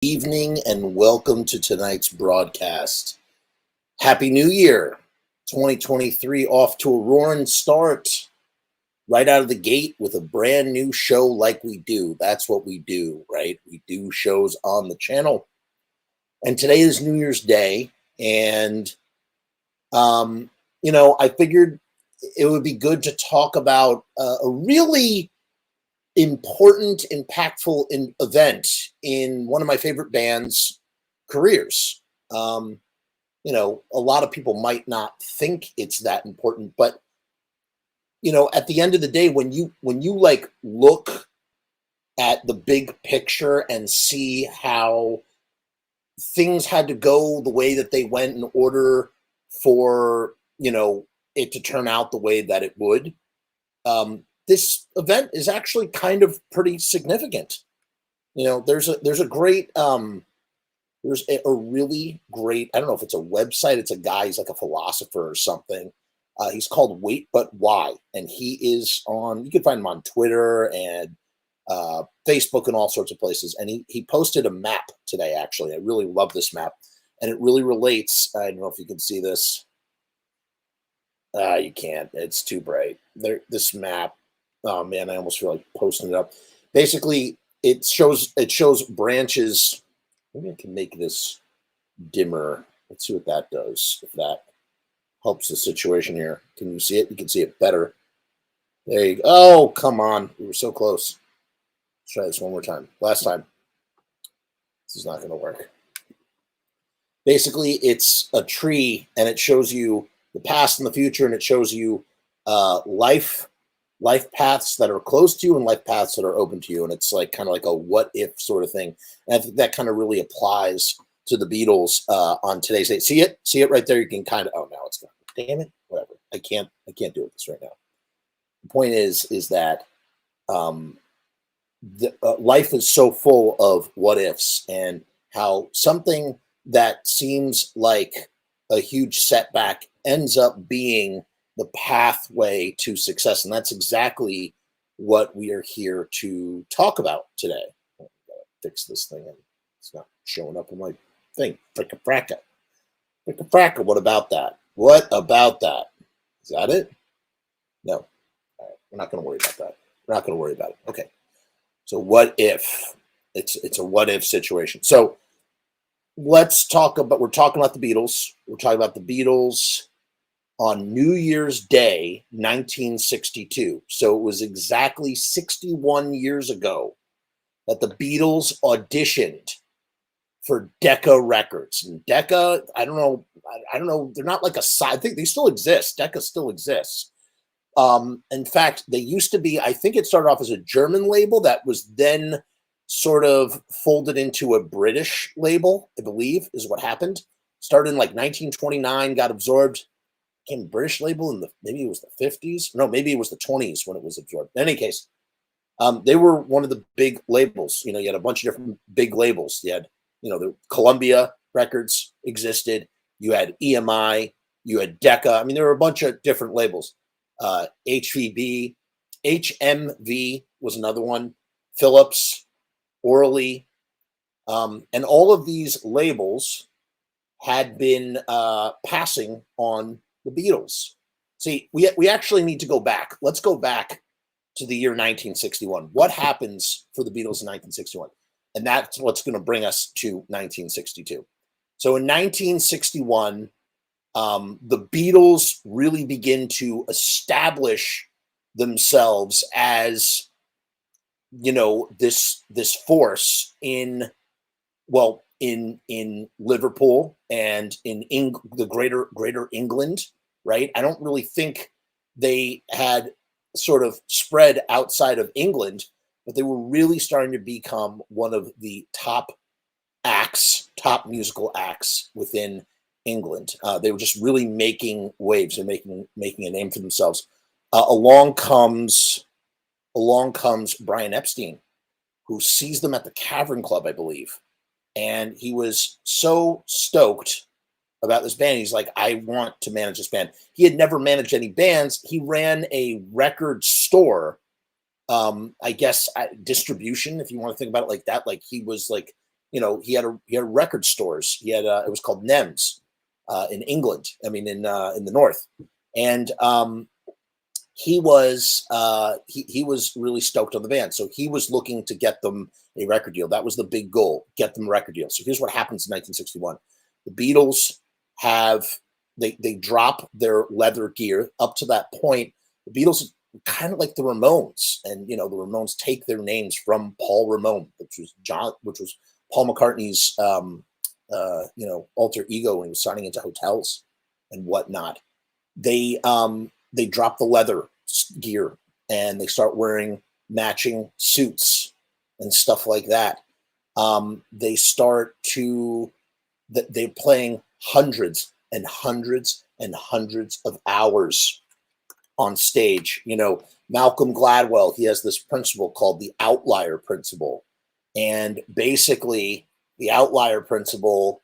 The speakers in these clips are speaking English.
Evening and welcome to tonight's broadcast. Happy New Year 2023, off to a roaring start right out of the gate with a brand new show like we do. That's what we do, right? We do shows on the channel. And today is New Year's Day, and I figured it would be good to talk about a really important, impactful event in one of my favorite bands' careers. A lot of people might not think it's that important, but at the end of the day, when you like look at the big picture and see how things had to go the way that they went in order for it to turn out the way that it would, this event is actually kind of pretty significant. There's a great there's a really great, I don't know if it's a website, it's a guy, he's like a philosopher or something. He's called Wait But Why, and he is on, you can find him on Twitter and Facebook and all sorts of places. And he posted a map today, actually. I really love this map, and it really relates. I don't know if you can see this. You can't, it's too bright. This map, oh man, I almost feel like posting it up. Basically, it shows branches. Maybe I can make this dimmer. Let's see what that does, if that helps the situation here. Can you see it? You can see it better. There you go. Oh, come on. We were so close. Let's try this one more time. Last time. This is not going to work. Basically, it's a tree, and it shows you the past and the future, and it shows you life paths that are closed to you and life paths that are open to you. And it's like kind of like a what if sort of thing. And I think that kind of really applies to the Beatles on today's day. See it right there. You can kind of, oh, now it's gone. Damn it. Whatever. I can't do it this right now. The point is that life is so full of what ifs, and how something that seems like a huge setback ends up being the pathway to success. And that's exactly what we are here to talk about today. I'm gonna fix this thing, and it's not showing up on my thing. Fricka fracka. What about that? What about that? Is that it? No. All right. We're not going to worry about that. We're not going to worry about it. Okay. So what if? It's a what if situation. So let's talk about, we're talking about the Beatles. We're talking about the Beatles on New Year's Day, 1962. So it was exactly 61 years ago that the Beatles auditioned for Decca Records. And Decca, I don't know, they're not like I think they still exist. Decca still exists. In fact, they used to be, I think it started off as a German label that was then sort of folded into a British label, I believe, is what happened. Started in like 1929, got absorbed, became a British label in maybe it was the 50s. No, maybe it was the 20s when it was absorbed. In any case, they were one of the big labels. You had a bunch of different big labels. You had, the Columbia Records existed. You had EMI. You had Decca. I mean, there were a bunch of different labels. HVB, HMV was another one. Philips, Orally, and all of these labels had been passing on the Beatles. See, we actually need to go back. Let's go back to the year 1961. What happens for the Beatles in 1961? And that's what's going to bring us to 1962. So in 1961, the Beatles really begin to establish themselves as, this force in Liverpool and in the greater England, right? I don't really think they had sort of spread outside of England, but they were really starting to become one of the top musical acts within England. They were just really making waves and making a name for themselves. Along comes Brian Epstein, who sees them at the Cavern Club, I believe. And he was so stoked about this band. He's like, I want to manage this band. He had never managed any bands. He ran a record store, I guess, distribution, if you want to think about it like that. Like he was like he had record stores. He had it was called Nems in England. I mean, in the north, and he was he was really stoked on the band. So he was looking to get them a record deal. That was the big goal: get them a record deal. So here's what happens in 1961: the Beatles have they drop their leather gear. Up to that point, the Beatles kind of like the Ramones, and the Ramones take their names from Paul Ramone, which was Paul McCartney's alter ego when he was signing into hotels and whatnot. They drop the leather gear and they start wearing matching suits and stuff like that. They start to they're playing hundreds and hundreds and hundreds of hours on stage. Malcolm Gladwell, he has this principle called the outlier principle. And basically, the outlier principle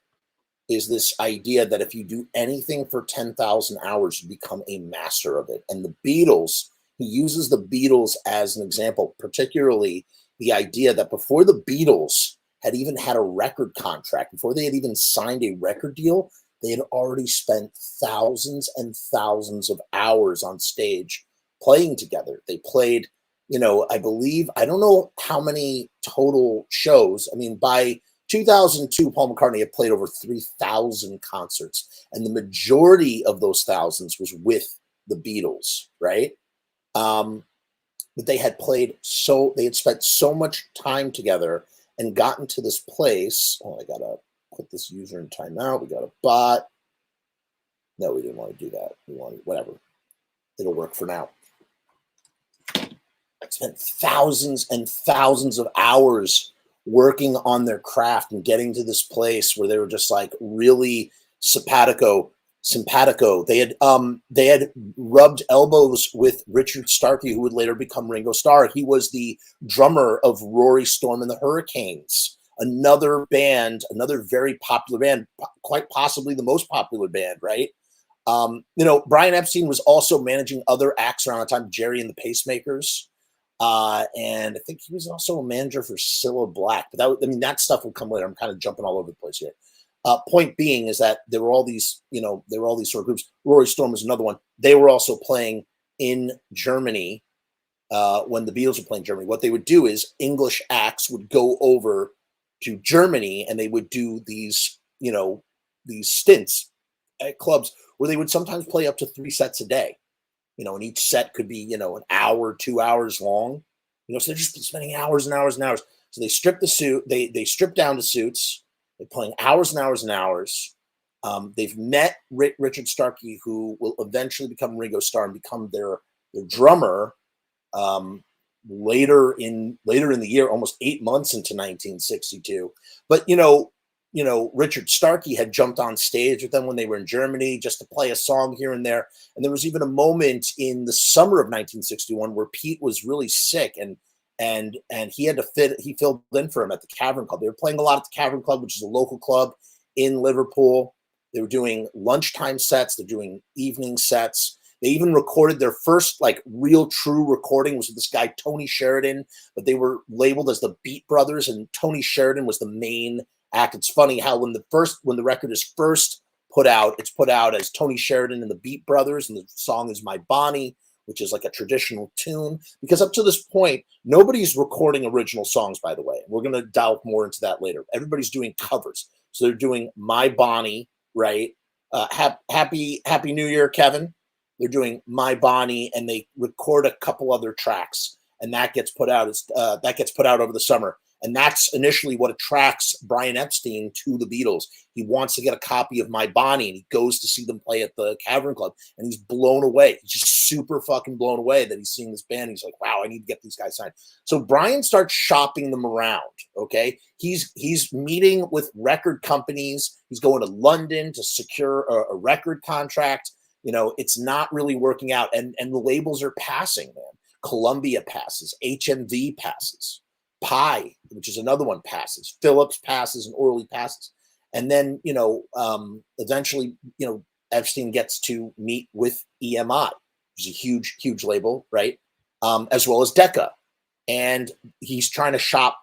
is this idea that if you do anything for 10,000 hours, you become a master of it. And the Beatles, he uses the Beatles as an example, particularly the idea that before the Beatles had even had a record contract, before they had even signed a record deal, they had already spent thousands and thousands of hours on stage playing together. They played, I believe, I don't know how many total shows. I mean, by 2002, Paul McCartney had played over 3,000 concerts, and the majority of those thousands was with the Beatles, right? But they had spent so much time together and gotten to this place. Oh, I gotta put this user in timeout. We got a bot. No, we didn't want to do that. We wanted whatever. It'll work for now. I spent thousands and thousands of hours working on their craft and getting to this place where they were just like really simpatico. They had rubbed elbows with Richard Starkey, who would later become Ringo Starr. He was the drummer of Rory Storm and the Hurricanes, another band, another very popular band, quite possibly the most popular band, right? Brian Epstein was also managing other acts around the time, Jerry and the Pacemakers. And I think he was also a manager for Cilla Black, but that stuff will come later. I'm kind of jumping all over the place here. Point being is that there were all these sort of groups. Rory Storm was another one. They were also playing in Germany when the Beatles were playing Germany. What they would do is English acts would go over to Germany and they would do these stints at clubs where they would sometimes play up to 3 sets a day. And each set could be, an hour, 2 hours long. So they're just spending hours and hours and hours. So they strip the suit, they strip down the suits, they're playing hours and hours and hours. They've met Richard Starkey, who will eventually become Ringo Starr and become their drummer later in the year, almost 8 months into 1962. But Richard Starkey had jumped on stage with them when they were in Germany just to play a song here and there. And there was even a moment in the summer of 1961 where Pete was really sick and he filled in for him at the Cavern Club. They were playing a lot at the Cavern Club, which is a local club in Liverpool. They were doing lunchtime sets. They're doing evening sets. They even recorded their first real true recording was with this guy, Tony Sheridan, but they were labeled as the Beat Brothers, and Tony Sheridan was the main act. It's funny how when the record is first put out, it's put out as Tony Sheridan and the Beat Brothers, and the song is My Bonnie, which is like a traditional tune, because up to this point, nobody's recording original songs, by the way. We're going to delve more into that later. Everybody's doing covers. So they're doing My Bonnie, right? Happy New Year, Kevin. They're doing My Bonnie, and they record a couple other tracks, and that gets put out over the summer. And that's initially what attracts Brian Epstein to the Beatles. He wants to get a copy of My Bonnie, and he goes to see them play at the Cavern Club, and he's blown away. He's just super fucking blown away that he's seeing this band. He's like, wow, I need to get these guys signed. So Brian starts shopping them around, okay? He's meeting with record companies. He's going to London to secure a record contract. It's not really working out, and the labels are passing, man. Columbia passes, HMV passes. Pi, which is another one, passes. Phillips passes, and Orly passes. And then, eventually, Epstein gets to meet with EMI, which is a huge, huge label, right? As well as Decca. And he's trying to shop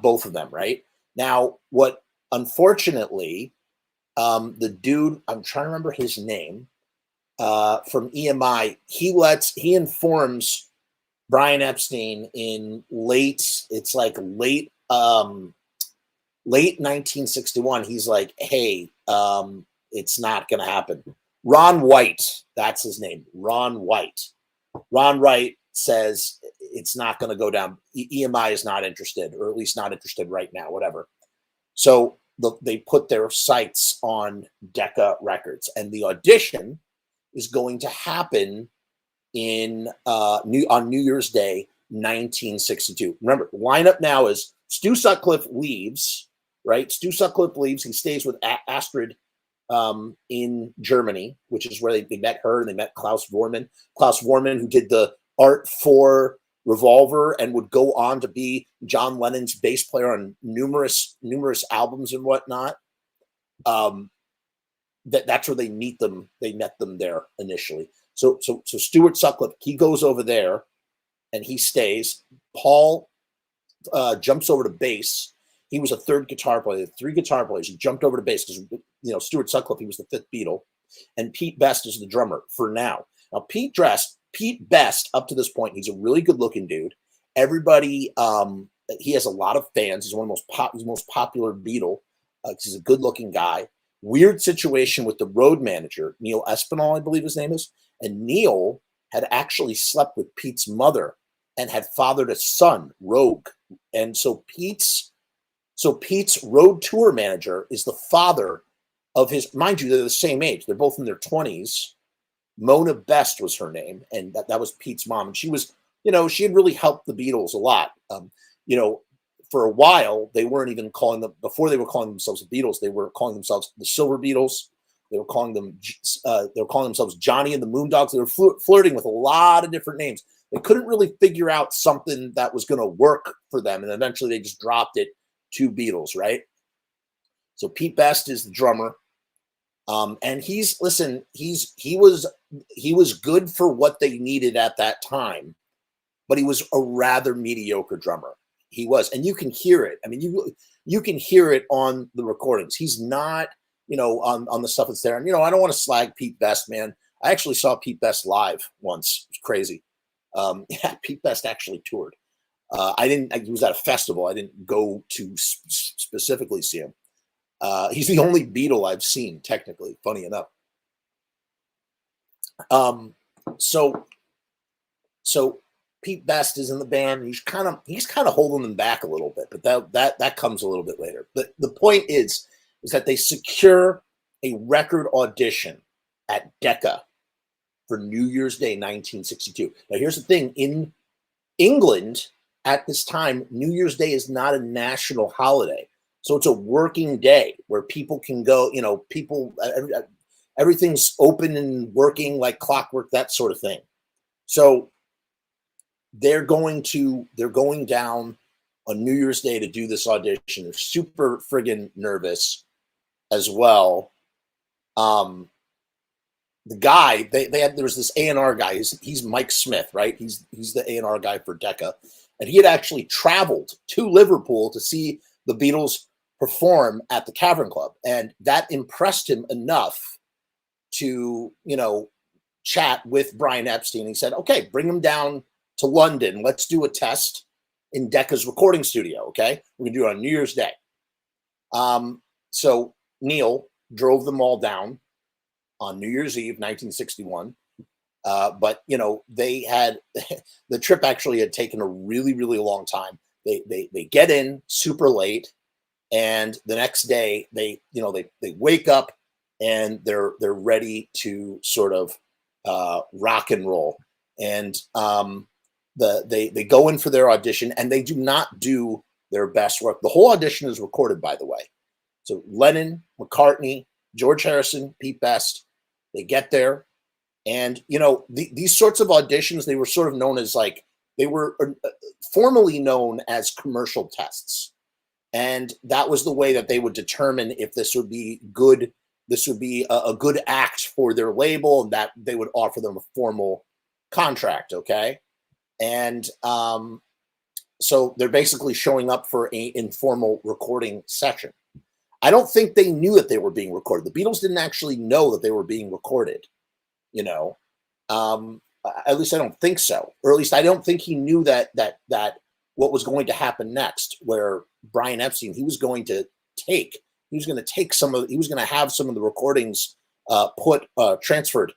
both of them, right? Now, what unfortunately, the dude, I'm trying to remember his name, from EMI, he informs Brian Epstein in late 1961. He's like, hey, it's not going to happen. Ron White, that's his name, Ron White. Ron White says it's not going to go down. EMI is not interested, or at least not interested right now, whatever. So they put their sights on Decca Records, and the audition is going to happen on New Year's Day, 1962. Remember, the lineup now is Stu Sutcliffe leaves, right? Stu Sutcliffe leaves. He stays with Astrid in Germany, which is where they met her, and they met Klaus Vormann. Klaus Vormann, who did the art for Revolver and would go on to be John Lennon's bass player on numerous albums and whatnot. That's where they meet them. They met them there initially. So Stuart Sutcliffe, he goes over there and he stays. Paul jumps over to bass. He was a third guitar player, 3 guitar players. He jumped over to bass because, Stuart Sutcliffe, he was the 5th Beatle. And Pete Best is the drummer for now. Now, Pete Best, up to this point, he's a really good-looking dude. Everybody, he has a lot of fans. He's one of the most popular Beatle. He's a good-looking guy. Weird situation with the road manager, Neil Espinal, I believe his name is. And Neil had actually slept with Pete's mother and had fathered a son, Rogue. And so Pete's road tour manager is the father of his, mind you, they're the same age. They're both in their 20s. Mona Best was her name, and that was Pete's mom. And she was, she had really helped the Beatles a lot. For a while, they weren't even calling them, before they were calling themselves the Beatles, they were calling themselves the Silver Beatles. They were calling themselves Johnny and the Moondogs. They were flirting with a lot of different names. They couldn't really figure out something that was going to work for them, and eventually they just dropped it to Beatles, right? So Pete Best is the drummer, and he was good for what they needed at that time, but he was a rather mediocre drummer. He was, and you can hear it. I mean, you can hear it on the recordings. He's not, on the stuff that's there. And I don't want to slag Pete Best, man. I actually saw Pete Best live once. It was crazy. Yeah, Pete Best actually toured. He was at a festival. I didn't go to specifically see him. He's the only Beatle I've seen, technically, funny enough. So Pete Best is in the band. He's kind of holding them back a little bit, but that comes a little bit later. But the point is that they secure a record audition at Decca for New Year's Day, 1962. Now, here's the thing: in England at this time, New Year's Day is not a national holiday, so it's a working day where people can go. Everything's open and working like clockwork, that sort of thing. So they're going down on New Year's Day to do this audition. They're super friggin' nervous as well. The guy there was this A&R guy. He's Mike Smith, right? He's the A&R guy for Decca, and he had actually traveled to Liverpool to see the Beatles perform at the Cavern Club, and that impressed him enough to chat with Brian Epstein. He said, "Okay, bring him down to London. Let's do a test in Decca's recording studio. Okay, we're gonna do it on New Year's Day." So Neil drove them all down on New Year's Eve, 1961. But they had the trip actually had taken a really, really long time. They get in super late, and the next day they wake up and they're ready to sort of rock and roll. And they go in for their audition, and they do not do their best work. The whole audition is recorded, by the way. So Lennon, McCartney, George Harrison, Pete Best, they get there. And, these sorts of auditions, they were sort of known as they were formally known as commercial tests. And that was the way that they would determine if this would be good. This would be a good act for their label, and that they would offer them a formal contract. Okay. And So they're basically showing up for an informal recording session. I don't think they knew that they were being recorded. The Beatles didn't actually know that they were being recorded, you know. At least I don't think so, or at least I don't think he knew that what was going to happen next. Where Brian Epstein, he was going to take have some of the recordings transferred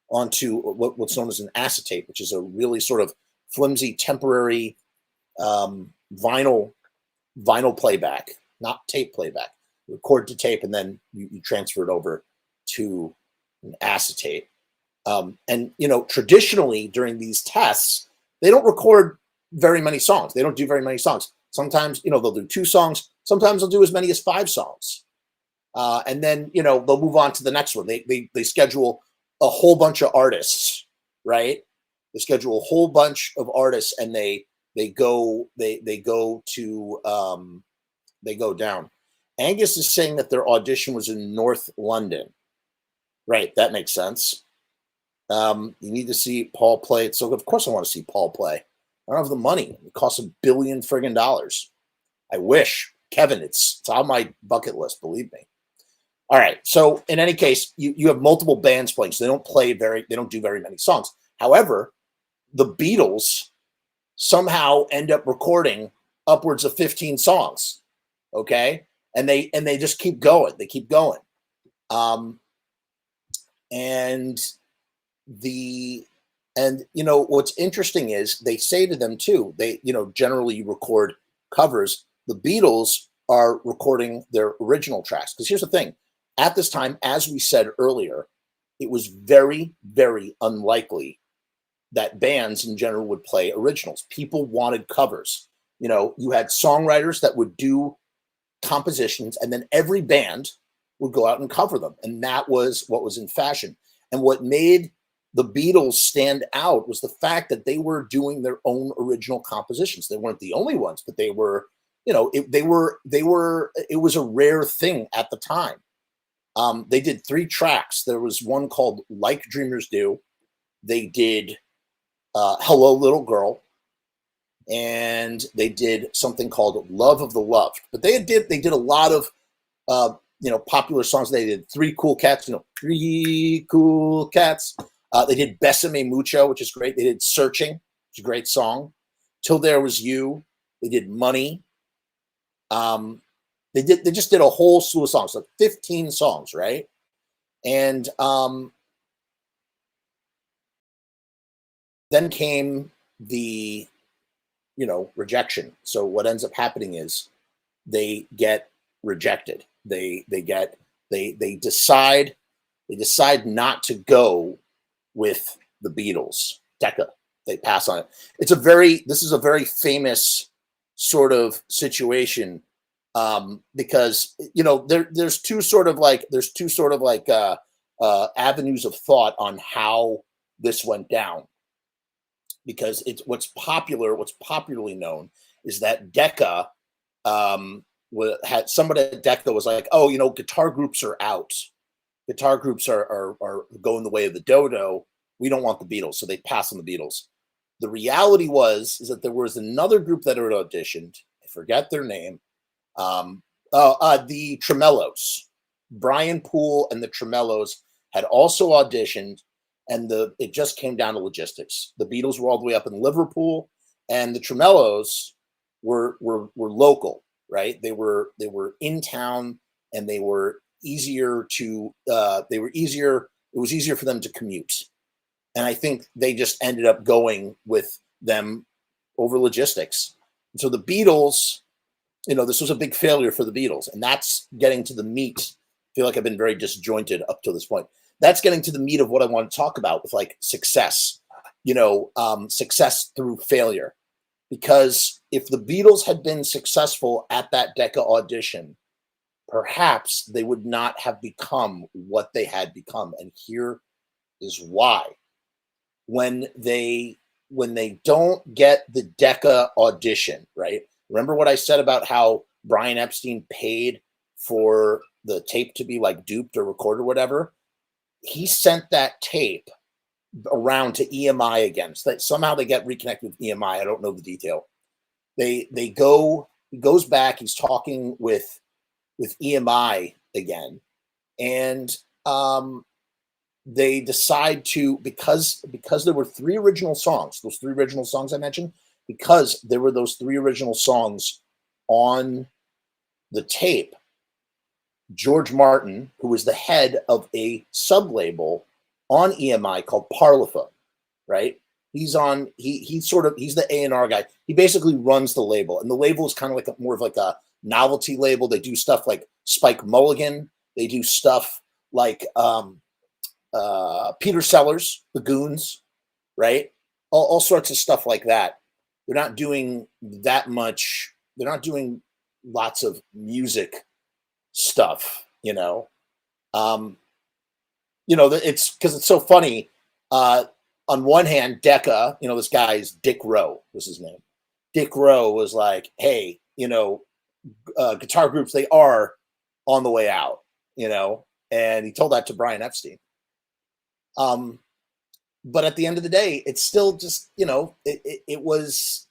onto what's known as an acetate, which is a really sort of flimsy temporary vinyl playback, not tape playback. Record to tape, and then you transfer it over to an acetate. And traditionally during these tests, they don't record very many songs. They don't do very many songs. Sometimes they'll do 2 songs. Sometimes they'll do as many as 5 songs, and then they'll move on to the next one. They schedule a whole bunch of artists, right? They schedule a whole bunch of artists, and they go down. Angus is saying that their audition was in North London. Right, that makes sense. You need to see Paul play. So of course I want to see Paul play. I don't have the money. It costs $1 billion friggin' dollars. I wish. Kevin, it's on my bucket list, believe me. All right. So in any case, you have multiple bands playing, so they don't do very many songs. However, the Beatles somehow end up recording upwards of 15 songs. Okay. And they just keep going. They keep going. And what's interesting is they say to them too, they, generally record covers. The Beatles are recording their original tracks. Because here's the thing. At this time, as we said earlier, it was very, very unlikely that bands in general would play originals. People wanted covers. You had songwriters that would do compositions, and then every band would go out and cover them. And that was what was in fashion. And what made the Beatles stand out was the fact that they were doing their own original compositions. They weren't the only ones, but they were, it was a rare thing at the time. They did 3 tracks. There was one called Like Dreamers Do. They did Hello Little Girl, and they did something called Love of the Loved. But they did a lot of popular songs. They did 3 Cool Cats, 3 Cool Cats. They did Besame Mucho, which is great. They did Searching, which is a great song. Till There Was You. They did Money. They just did a whole slew of songs, like 15 songs, right? And then came the rejection. So what ends up happening is they get rejected. They decide not to go with the Beatles. Decca. They pass on it. This is a very famous sort of situation, because there's two sort of like avenues of thought on how this went down. Because it's what's popularly known is that Decca had somebody at Decca was like, oh, guitar groups are out. Guitar groups are going the way of the dodo. We don't want the Beatles, so they pass on the Beatles. The reality is that there was another group that had auditioned. I forget their name. The Tremellos. Brian Poole and the Tremellos had also auditioned, and it just came down to logistics. The Beatles were all the way up in Liverpool, and the Tremellos were local, right? They were in town, and they were easier to. It was easier for them to commute, and I think they just ended up going with them over logistics. And so the Beatles, this was a big failure for the Beatles, and that's getting to the meat. I feel like I've been very disjointed up to this point. That's getting to the meat of what I want to talk about with like success, success through failure. Because if the Beatles had been successful at that Decca audition, perhaps they would not have become what they had become. And here is why. When they don't get the Decca audition, right? Remember what I said about how Brian Epstein paid for the tape to be like duped or recorded or whatever? He sent that tape around to EMI again. So that somehow they get reconnected with EMI. I don't know the detail. They go, he goes back, he's talking with EMI again, and they decide to, because there were three original songs, those three original songs I mentioned, because there were those three original songs on the tape, George Martin, who was the head of a sub-label on EMI called Parlophone, right? He's the A&R guy. He basically runs the label, and the label is kind of like more of like a novelty label. They do stuff like Spike Mulligan. They do stuff like Peter Sellers, the Goons, right? All sorts of stuff like that. They're not doing that much. They're not doing lots of music stuff, you know. It's because it's so funny. On one hand, Decca, this guy's Dick Rowe was his name. Dick Rowe was like, hey, guitar groups, they are on the way out, and he told that to Brian Epstein. But at the end of the day, it's still just, it was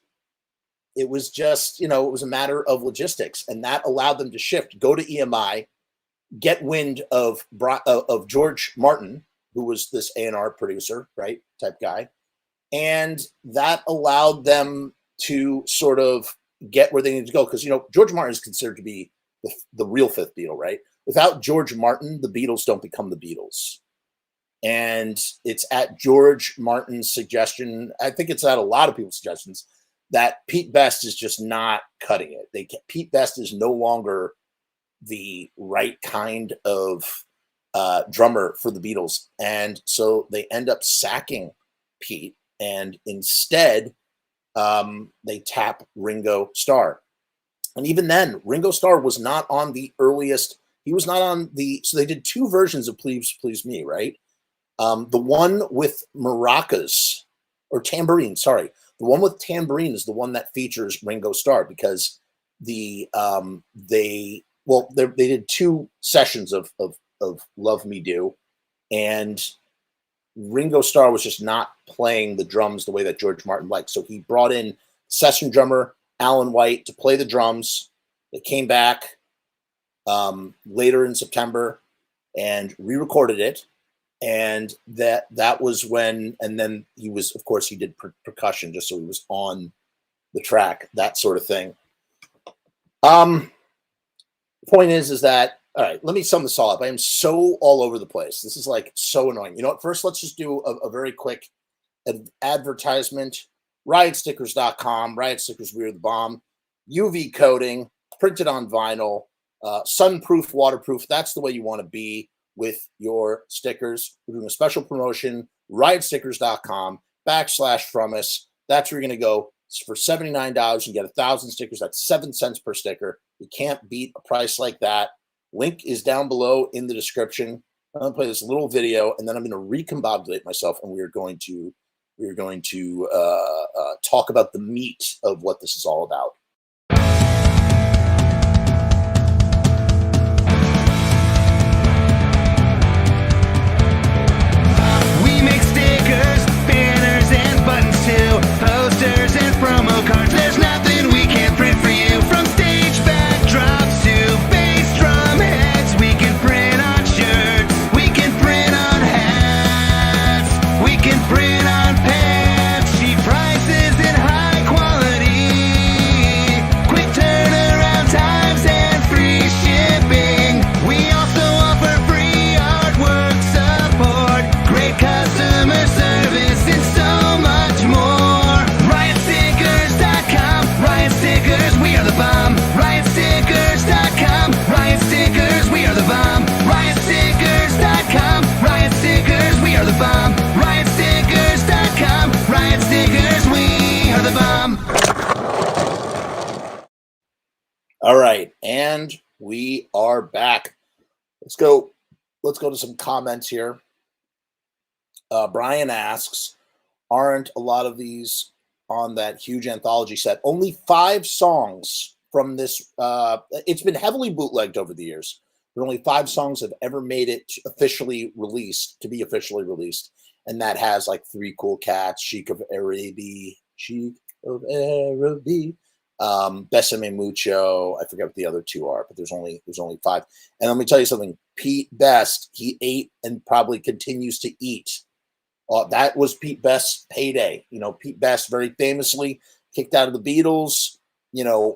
just, it was a matter of logistics, and that allowed them to shift, go to EMI, get wind of George Martin, who was this A&R producer, right, type guy. And that allowed them to sort of get where they needed to go. Because, George Martin is considered to be the real fifth Beatle, right? Without George Martin, the Beatles don't become the Beatles. And it's at George Martin's suggestion, I think it's at a lot of people's suggestions, that Pete Best is just not cutting it. Pete Best is no longer the right kind of drummer for the Beatles. And so they end up sacking Pete, and instead they tap Ringo Starr. And even then, Ringo Starr was not on the earliest. He was not on so they did two versions of Please Please Me, right? The one with maracas or tambourine, sorry. The one with tambourine is the one that features Ringo Starr, because they did two sessions of Love Me Do, and Ringo Starr was just not playing the drums the way that George Martin liked. So he brought in session drummer Alan White to play the drums. They came back later in September and re-recorded it. And that was when, and then he was, of course, he did percussion just so he was on the track, that sort of thing. The point is that, all right, let me sum this all up. I am so all over the place. This is like so annoying. You know what? First, let's just do a very quick advertisement. Riotstickers.com. Riot Stickers, we are the bomb. UV coating, printed on vinyl, sunproof, waterproof. That's the way you want to be with your stickers. We're doing a special promotion. Riotstickers.com/Frumess. That's where you're going to go. For $79, you get 1,000 stickers. That's 7 cents per sticker. You can't beat a price like that. Link is down below in the description. I'm going to play this little video, and then I'm going to recombobulate myself, and we are going to talk about the meat of what this is all about. We make stickers, banners, and buttons too, posters and promo cards. There's nothing we can't print for you. From stage backdrops to bass drum heads, we can print on shirts, we can print on hats, we can print on pants. Cheap prices and high quality, quick turnaround times and free shipping. We also offer free artwork support, great customer service, and so much more. Riotstickers.com, Riot Stickers, we are the bomb. Riotstickers.com, Riot Stickers, we are the bomb. Riotstickers.com, Riot Stickers, we are the bomb. Riotstickers.com, Riot Stickers, we are the bomb. All right, and we are back. Let's go to some comments here. Brian asks, aren't a lot of these on that huge anthology set? Only 5 songs from this. It's been heavily bootlegged over the years, but only 5 songs have ever made it to be officially released. And that has like 3 Cool Cats, Chic of Araby, Besame Mucho. I forget what the other two are, but there's only 5. And let me tell you something. Pete Best, he ate and probably continues to eat. That was Pete Best's payday. Pete Best very famously kicked out of the Beatles,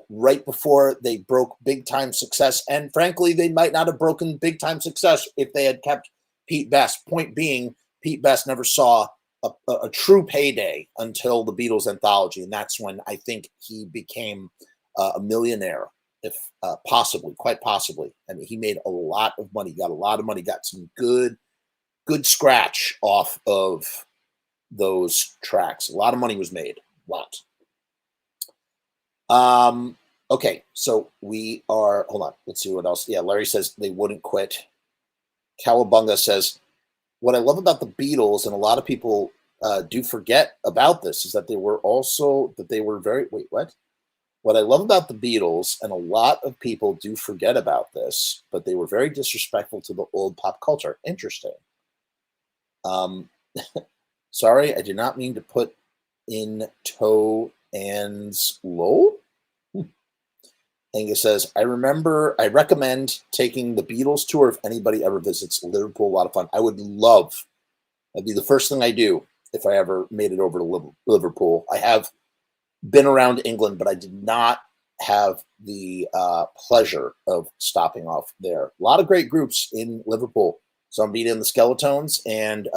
right before they broke big time success. And frankly, they might not have broken big time success if they had kept Pete Best. Point being, Pete Best never saw a true payday until the Beatles anthology. And that's when I think he became a millionaire, if possibly, quite possibly. I mean, he made a lot of money, got a lot of money, got some good scratch off of those tracks. A lot of money was made, a lot. Okay, so we are, hold on, let's see what else. Yeah, Larry says they wouldn't quit. Cowabunga says, what I love about the Beatles, and a lot of people do forget about this, is that they were very, wait, what? What I love about the Beatles, and a lot of people do forget about this, but they were very disrespectful to the old pop culture. Interesting. Sorry, I did not mean to put in toe Anne's low. Angus says, I recommend taking the Beatles tour if anybody ever visits Liverpool. A lot of fun. I would love, that'd be the first thing I do if I ever made it over to Liverpool. I have been around England, but I did not have the pleasure of stopping off there. A lot of great groups in Liverpool. Zombie and the Skeletons, and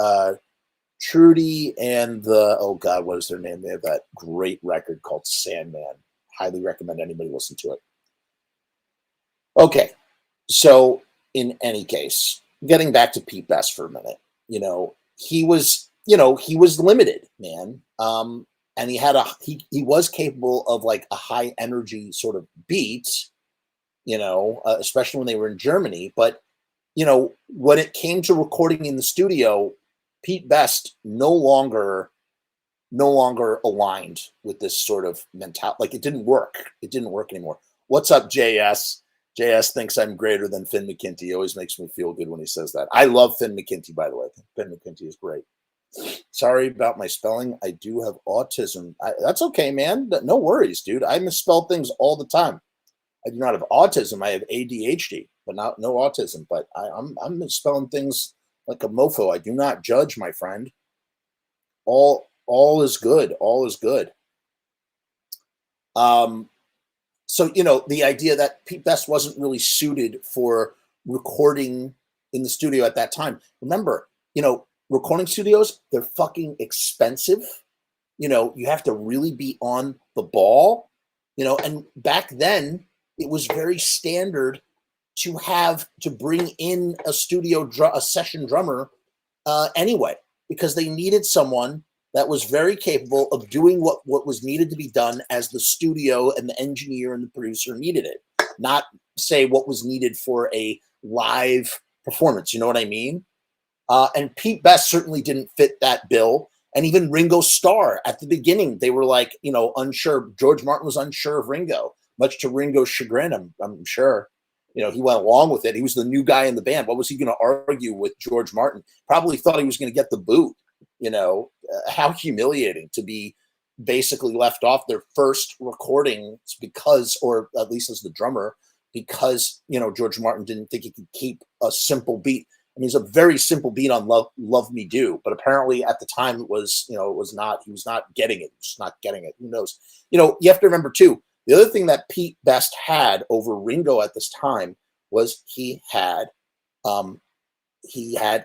Trudy and the, oh God, what is their name? They have that great record called Sandman. Highly recommend anybody listen to it. Okay, so in any case, getting back to Pete Best for a minute, he was limited, man. And he had he was capable of like a high energy sort of beat, especially when they were in Germany. But, when it came to recording in the studio, Pete Best no longer aligned with this sort of mentality. Like, it didn't work. It didn't work anymore. What's up, JS? JS thinks I'm greater than Finn McKinty. He always makes me feel good when he says that. I love Finn McKinty, by the way. Finn McKinty is great. Sorry about my spelling. I do have autism. That's okay, man. No worries, dude. I misspell things all the time. I do not have autism. I have ADHD, but no autism. But I'm misspelling things like a mofo. I do not judge, my friend. All is good. All is good. So, the idea that Pete Best wasn't really suited for recording in the studio at that time. Remember, recording studios, they're fucking expensive. You have to really be on the ball, and back then it was very standard to bring in a session drummer anyway, because they needed someone that was very capable of doing what was needed to be done as the studio and the engineer and the producer needed it, not say what was needed for a live performance. You know what I mean? And Pete Best certainly didn't fit that bill. And even Ringo Starr at the beginning, they were like, unsure. George Martin was unsure of Ringo, much to Ringo's chagrin, I'm sure. He went along with it. He was the new guy in the band. What was he going to argue with George Martin? Probably thought he was going to get the boot. How humiliating to be basically left off their first recordings because, or at least as the drummer, because, George Martin didn't think he could keep a simple beat. I mean, it's a very simple beat on Love Me Do, but apparently at the time he was not getting it. Just not getting it. Who knows? You have to remember too, the other thing that Pete Best had over Ringo at this time was he had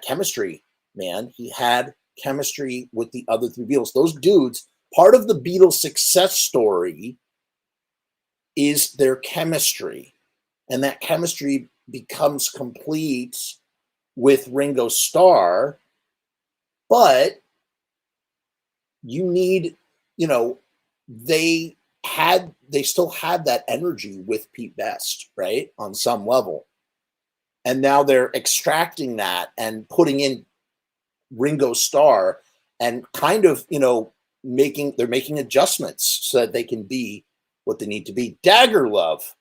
chemistry, man. He had chemistry with the other three Beatles. Those dudes, part of the Beatles' success story is their chemistry. And that chemistry becomes complete with Ringo Starr, but you need, they still had that energy with Pete Best, right? On some level. And now they're extracting that and putting in Ringo Starr and kind of, they're making adjustments so that they can be what they need to be. Dagger Love,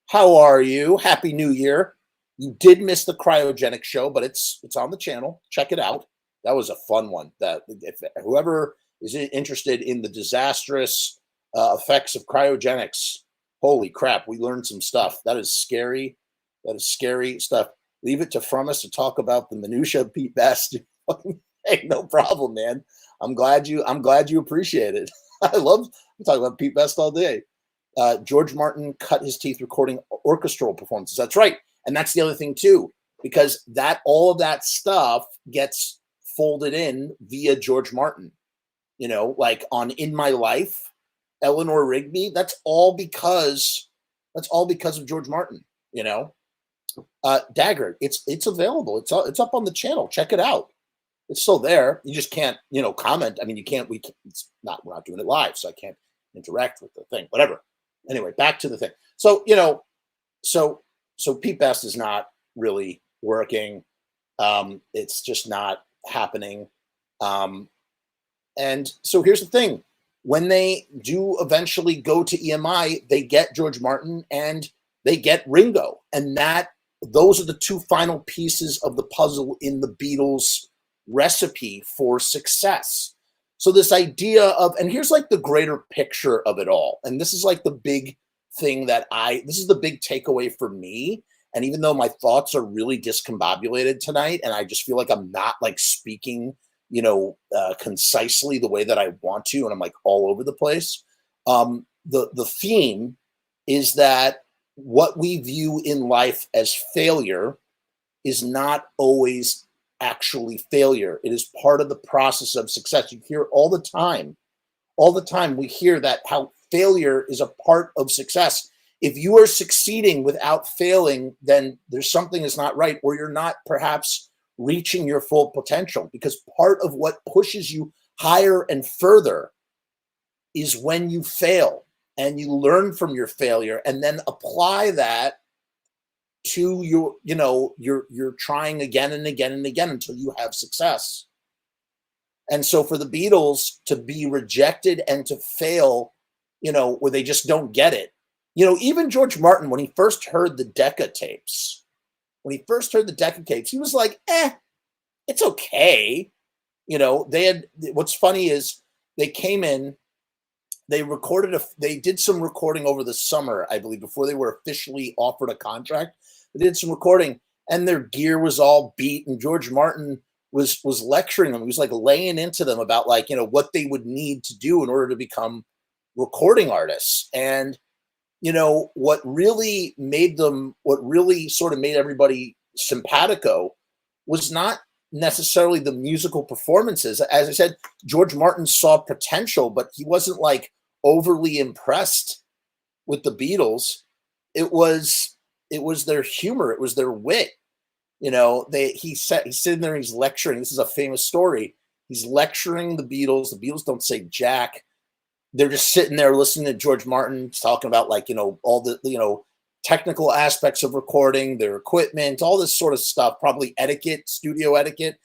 how are you? Happy New Year. You did miss the cryogenic show, but it's on the channel. Check it out. That was a fun one. That if whoever is interested in the disastrous effects of cryogenics, Holy crap, we learned some stuff. That is scary. That is scary stuff. Leave it to Frumess to talk about the minutia of Pete Best. Hey, no problem, man. I'm glad you appreciate it. I love talking about Pete Best all day. George Martin cut his teeth recording orchestral performances. That's right. And that's the other thing too, because that all of that stuff gets folded in via George Martin, like on In My Life, Eleanor Rigby. That's all because of George Martin, Dagger. It's available. It's up on the channel. Check it out. It's still there. You just can't, comment. I mean, we're not doing it live, so I can't interact with the thing, whatever. Anyway, back to the thing. So, so Pete Best is not really working. It's just not happening. And so here's the thing. When they do eventually go to EMI, they get George Martin and they get Ringo. And those are the two final pieces of the puzzle in the Beatles recipe for success. So this idea of, and here's like the greater picture of it all. And this is like the big thing this is the big takeaway for me. And even though my thoughts are really discombobulated tonight, and I just feel like I'm not like speaking, concisely the way that I want to, and I'm like all over the place. The theme is that what we view in life as failure is not always actually failure. It is part of the process of success. You hear all the time we hear that how failure is a part of success. If you are succeeding without failing, then there's something that's not right, or you're not perhaps reaching your full potential, because part of what pushes you higher and further is when you fail and you learn from your failure and then apply that to you're trying again and again and again until you have success. And so for the Beatles to be rejected and to fail, where they just don't get it, even George Martin, when he first heard the Decca tapes, he was like, it's okay. What's funny is they came in, they did some recording over the summer, I believe, before they were officially offered a contract. They did some recording and their gear was all beat, and George Martin was lecturing them. He was like laying into them about like, what they would need to do in order to become recording artists. And what really sort of made everybody simpatico was not necessarily the musical performances. As I said, George Martin saw potential, but he wasn't like overly impressed with the Beatles. It was their humor. It was their wit. He's sitting there, he's lecturing. This is a famous story. He's lecturing the Beatles. The Beatles don't say jack. They're just sitting there listening to George Martin talking about like, all the, technical aspects of recording, their equipment, all this sort of stuff, probably etiquette, studio etiquette.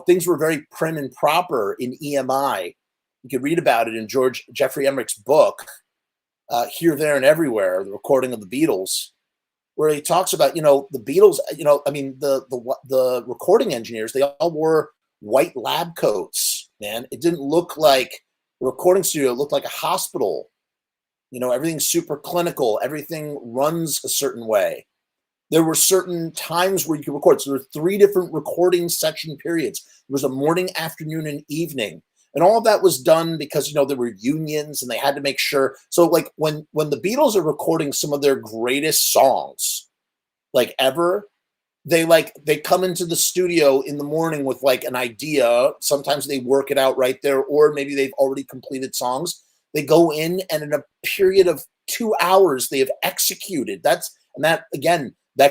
Things were very prim and proper in EMI. You could read about it in Jeffrey Emmerich's book, Here, There, and Everywhere, the recording of the Beatles, where he talks about, the Beatles, the recording engineers, they all wore white lab coats, man. It didn't look like a recording studio. It looked like a hospital. Everything's super clinical. Everything runs a certain way. There were certain times where you could record. So there were 3 different recording section periods. There was a morning, afternoon, and evening. And all of that was done because, there were unions and they had to make sure. So like when the Beatles are recording some of their greatest songs, like ever, they come into the studio in the morning with like an idea. Sometimes they work it out right there, or maybe they've already completed songs. They go in and in a period of 2 hours, they have executed. That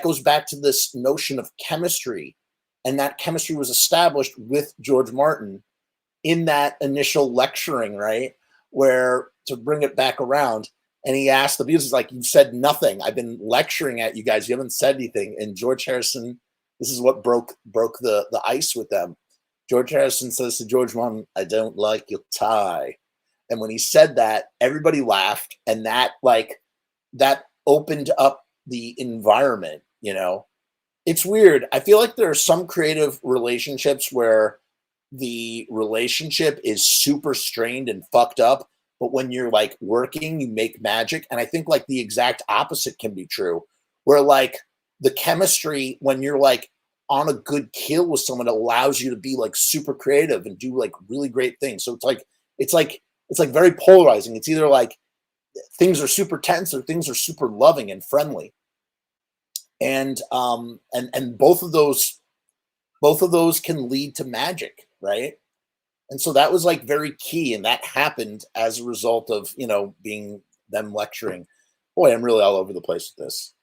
goes back to this notion of chemistry. And that chemistry was established with George Martin in that initial lecturing, right? Where, to bring it back around, and he asked the Beatles, like, you've said nothing. I've been lecturing at you guys. You haven't said anything. And George Harrison, this is what broke the ice with them. George Harrison says to George Martin, I don't like your tie. And when he said that, everybody laughed. And that opened up the environment, It's weird. I feel like there are some creative relationships where the relationship is super strained and fucked up, but when you're like working, you make magic. And I think like the exact opposite can be true, where like the chemistry, when you're like on a good kill with someone, that allows you to be like super creative and do like really great things. So it's like very polarizing. It's either like things are super tense or things are super loving and friendly. And both of those can lead to magic, right? And so that was like very key, and that happened as a result of, you know, being them lecturing. Boy, I'm really all over the place with this.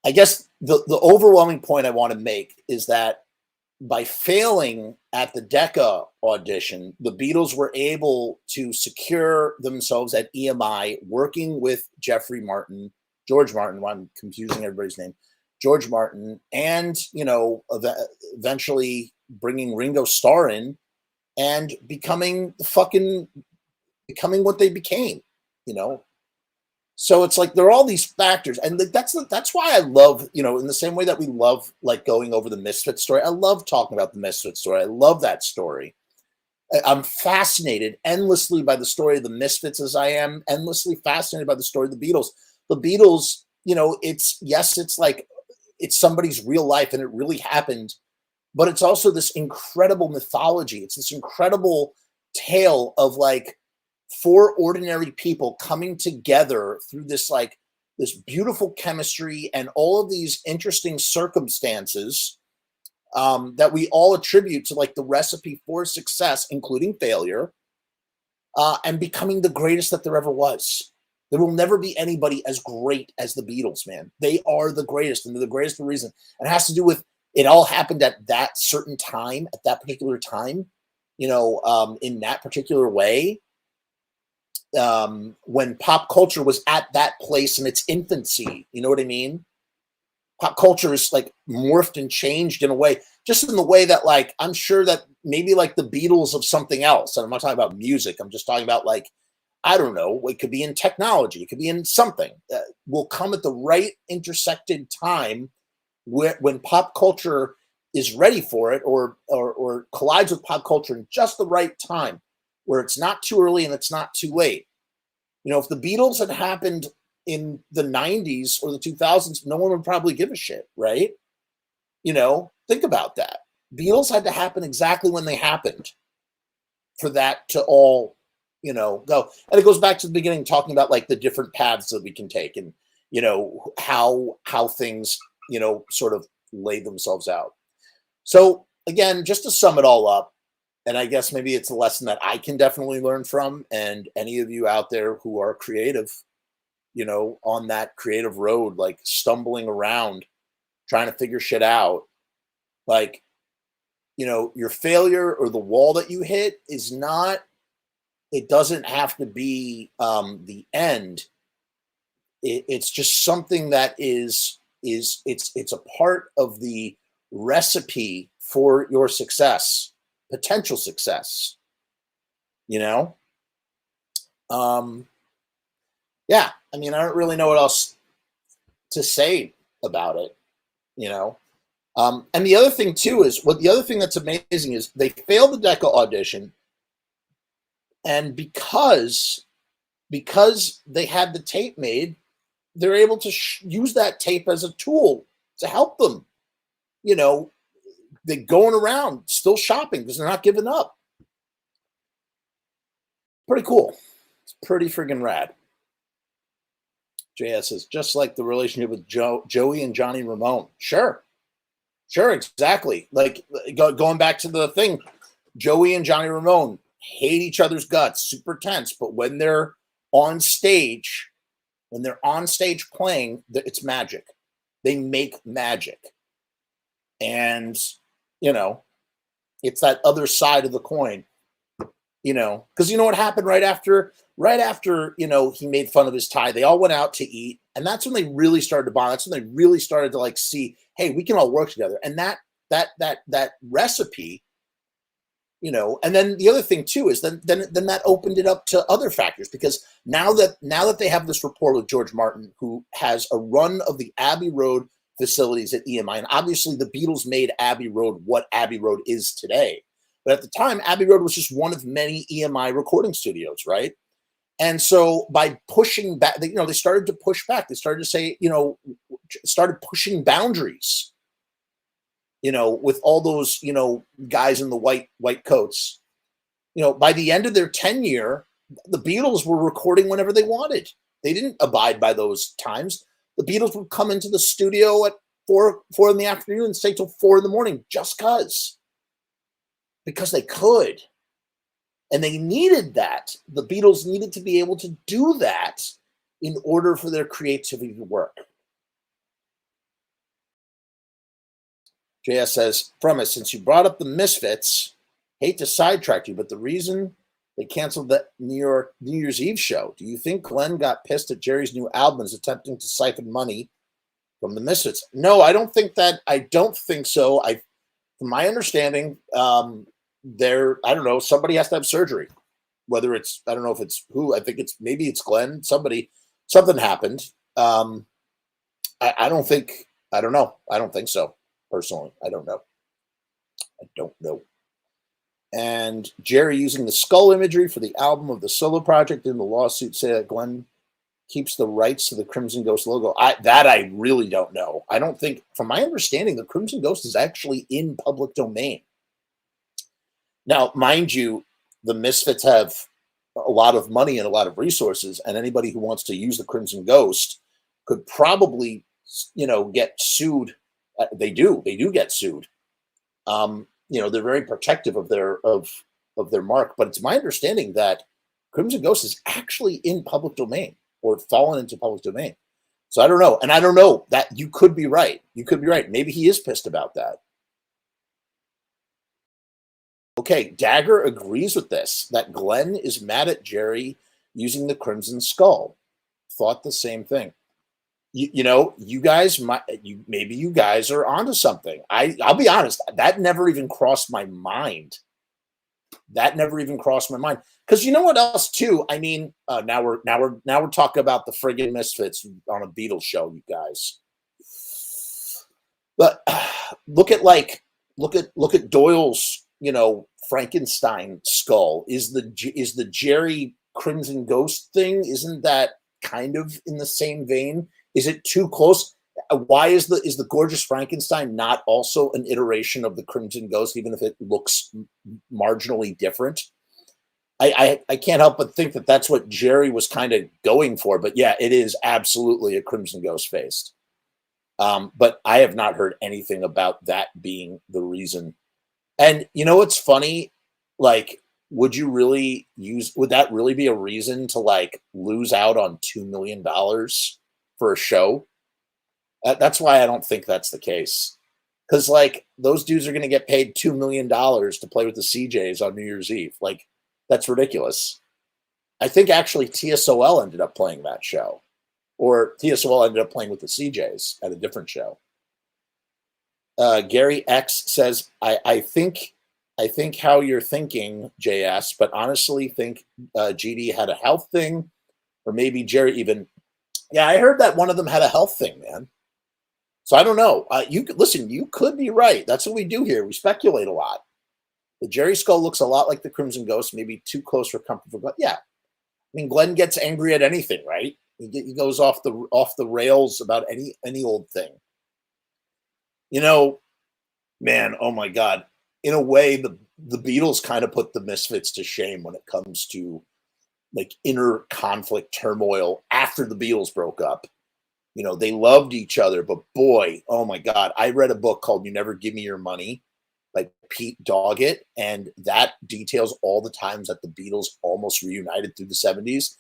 I guess the overwhelming point I want to make is that by failing at the Decca audition, the Beatles were able to secure themselves at EMI, working with George Martin, I'm confusing everybody's name, George Martin, and, you know, eventually bringing Ringo Starr in and becoming what they became, you know? So it's like there are all these factors, and that's why I love, you know, in the same way that we love like going over the Misfits story. I love talking about the Misfits story. I love that story. I'm fascinated endlessly by the story of the Misfits, as I am endlessly fascinated by the story of the Beatles. The Beatles, you know, it's like it's somebody's real life and it really happened, but it's also this incredible mythology. It's this incredible tale of like four ordinary people coming together through this beautiful chemistry and all of these interesting circumstances that we all attribute to like the recipe for success, including failure, and becoming the greatest that there ever was. There will never be anybody as great as the Beatles, man. They are the greatest, and they're the greatest for a reason. And it has to do with it all happened at that certain time, at that particular time, you know, in that particular way. When pop culture was at that place in its infancy, you know what I mean? Pop culture is like morphed and changed in a way, just in the way that like, I'm sure that maybe like the Beatles of something else, and I'm not talking about music, I'm just talking about like, I don't know, it could be in technology, it could be in something that will come at the right intersected time when pop culture is ready for it, or collides with pop culture in just the right time, where it's not too early and it's not too late. You know, if the Beatles had happened in the 90s or the 2000s, no one would probably give a shit, right? You know, think about that. Beatles had to happen exactly when they happened for that to all, you know, go. And it goes back to the beginning, talking about like the different paths that we can take, and, you know, how things, you know, sort of lay themselves out. So again, just to sum it all up, and I guess maybe it's a lesson that I can definitely learn from, and any of you out there who are creative, you know, on that creative road, like stumbling around, trying to figure shit out, like, you know, your failure or the wall that you hit is not, it doesn't have to be the end. It's just something that it's a part of the recipe for your success, potential success, you know? Yeah, I mean, I don't really know what else to say about it, you know? And the other thing too is, the other thing that's amazing is they failed the Decca audition, and because they had the tape made, they're able to use that tape as a tool to help them. You know, they're going around still shopping because they're not giving up. Pretty cool. It's pretty friggin' rad. JS says, just like the relationship with Joey and Johnny Ramone. Sure, exactly. Like going back to the thing, Joey and Johnny Ramone hate each other's guts, super tense, but when they're on stage playing, it's magic. They make magic. And, you know, it's that other side of the coin, you know, because you know what happened right after, you know, he made fun of his tie, they all went out to eat, and that's when they really started to bond. That's when they really started to like see, hey, we can all work together. And that recipe, you know, and then the other thing too is then that opened it up to other factors, because now that they have this rapport with George Martin, who has a run of the Abbey Road facilities at EMI, and obviously the Beatles made Abbey Road what Abbey Road is today. But at the time, Abbey Road was just one of many EMI recording studios, right? And so by pushing back, they started to push back. They started to say, started pushing boundaries, with all those, guys in the white coats. By the end of their tenure, the Beatles were recording whenever they wanted. They didn't abide by those times. The Beatles would come into the studio at 4 in the afternoon and stay till 4 in the morning just because they could. And they needed that. The Beatles needed to be able to do that in order for their creativity to work. JS says, Frumess, since you brought up the Misfits, hate to sidetrack you, but the reason they canceled the New Year's Eve show, do you think Glenn got pissed at Jerry's new album is attempting to siphon money from the Misfits? No, I don't think so. From my understanding, I don't know, somebody has to have surgery. Whether it's, I don't know if it's who, I think maybe it's Glenn, something happened. I don't know. I don't think so. Personally, I don't know. And Jerry using the skull imagery for the album of the solo project in the lawsuit say that Glenn keeps the rights to the Crimson Ghost logo. I really don't know. I don't think, from my understanding, the Crimson Ghost is actually in public domain. Now, mind you, the Misfits have a lot of money and a lot of resources, and anybody who wants to use the Crimson Ghost could probably, get sued. They do get sued. They're very protective of their mark, but it's my understanding that Crimson Ghost is actually in public domain or fallen into public domain. So I don't know. And I don't know that you could be right. Maybe he is pissed about that. Okay, Dagger agrees with this, that Glenn is mad at Jerry using the Crimson Skull. Thought the same thing. You guys maybe you guys are onto something. I'll be honest, that never even crossed my mind. Because you know what else too? I mean, now we're talking about the friggin' Misfits on a Beatles show, you guys. But look at Doyle's, Frankenstein skull. Is the Jerry Crimson Ghost thing? Isn't that kind of in the same vein? Is it too close? Why is the Gorgeous Frankenstein not also an iteration of the Crimson Ghost, even if it looks marginally different? I can't help but think that that's what Jerry was kind of going for. But yeah, it is absolutely a Crimson Ghost face. But I have not heard anything about that being the reason. And what's funny? Like, would that really be a reason to lose out on $2 million for a show? That's why I don't think that's the case. Because those dudes are going to get paid $2 million to play with the CJs on New Year's Eve. That's ridiculous. I think actually TSOL ended up playing that show, or TSOL ended up playing with the CJs at a different show. Gary X says, I think how you're thinking, JS, but honestly think GD had a health thing, or maybe Jerry even. Yeah, I heard that one of them had a health thing, man. So I don't know. You could be right. That's what we do here. We speculate a lot. The Jerry skull looks a lot like the Crimson Ghost, maybe too close for comfort for Glenn. Yeah. I mean, Glenn gets angry at anything, right? He goes off the rails about any old thing. Man, oh my God. In a way, the Beatles kind of put the Misfits to shame when it comes to inner conflict turmoil after the Beatles broke up. They loved each other, but boy, oh my God. I read a book called You Never Give Me Your Money by Pete Doggett, and that details all the times that the Beatles almost reunited through the 70s.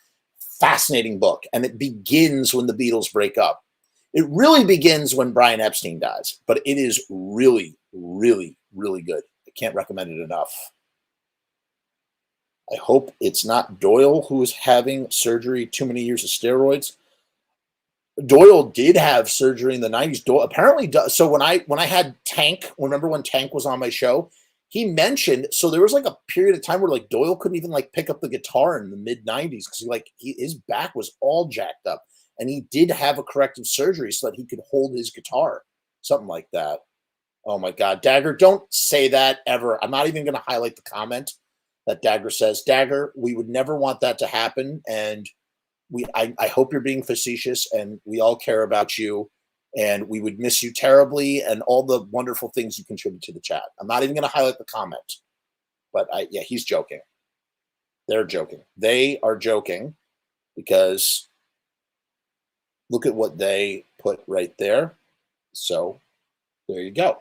Fascinating book. And it begins when the Beatles break up. It really begins when Brian Epstein dies, but it is really, really, really good. I can't recommend it enough. I hope it's not Doyle who is having surgery, too many years of steroids. Doyle did have surgery in the 90s. Doyle apparently does. So when I had Tank, remember when Tank was on my show, he mentioned, so there was a period of time where Doyle couldn't even pick up the guitar in the mid 90s because his back was all jacked up, and he did have a corrective surgery so that he could hold his guitar, something like that. Oh my God, Dagger, don't say that ever. I'm not even going to highlight the comment. that Dagger says. Dagger, we would never want that to happen, and I hope you're being facetious, and we all care about you, and we would miss you terribly, and all the wonderful things you contribute to the chat. I'm not even going to highlight the comment, but yeah, he's joking. They're joking. They are joking because look at what they put right there. So there you go.